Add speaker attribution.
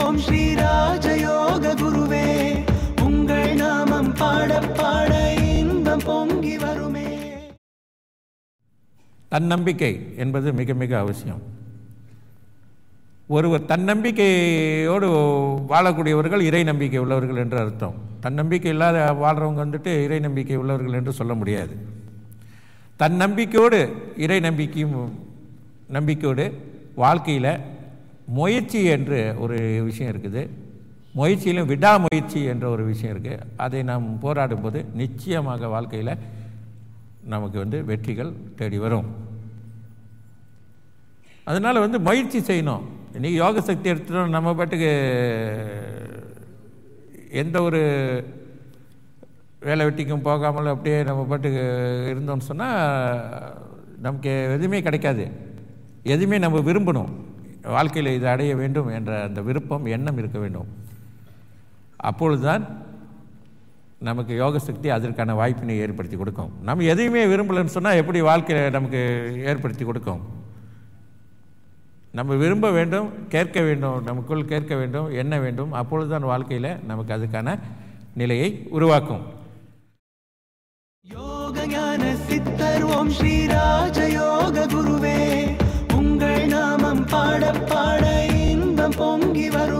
Speaker 1: ஓம் ஸ்ரீ ராஜயோக குருவே உங்கள் நாமம் பாட பாட இன்பம் பொங்கி வருமே.
Speaker 2: தன்னம்பிக்கை என்பது மிக மிக அவசியம். ஒருவர் தன்னம்பிக்கையோடு வாழக்கூடியவர்கள் இறை நம்பிக்கை உள்ளவர்கள் என்று அர்த்தம். தன்னம்பிக்கை இல்லாத வாழ்கிறவங்க வந்துட்டு இறை நம்பிக்கை உள்ளவர்கள் என்று சொல்ல முடியாது. தன்னம்பிக்கையோடு இறை நம்பிக்கையோடு வாழ்க்கையில் முயற்சி என்று ஒரு விஷயம் இருக்குது. முயற்சியிலும் விடாமுயற்சி என்ற ஒரு விஷயம் இருக்குது. அதை நாம் போராடும்போது நிச்சயமாக வாழ்க்கையில் நமக்கு வெற்றிகள் தேடி வரும். அதனால் முயற்சி செய்யணும். இன்றைக்கி யோக சக்தி எடுத்துட்டோம், நம்ம பாட்டுக்கு எந்த ஒரு வேலை வெட்டிக்கும் போகாமல் அப்படியே நம்ம பாட்டுக்கு இருந்தோம்னு சொன்னால் நமக்கு எதுவுமே கிடைக்காது. எதுவுமே நம்ம விரும்பணும். வாழ்க்கையில் இதை அடைய வேண்டும் என்ற அந்த விருப்பம் எண்ணம் இருக்க வேண்டும். அப்பொழுதுதான் நமக்கு யோக சக்தி அதற்கான வாய்ப்பினை ஏற்படுத்தி கொடுக்கும். நம்ம எதையுமே விரும்பலைன்னு சொன்னால் எப்படி வாழ்க்கையில் நமக்கு ஏற்படுத்தி கொடுக்கும்? நம்ம விரும்ப வேண்டும், கேட்க வேண்டும், நமக்குள் கேட்க வேண்டும், எண்ண வேண்டும். அப்பொழுதுதான் வாழ்க்கையில் நமக்கு அதுக்கான நிலையை உருவாக்கும்.
Speaker 1: யோக ஞான சித்தர் ஓம் ஸ்ரீ ராஜயோக குருவே உங்கள் நாமம் பாட பாட இன்பம் பொங்கி வரும்.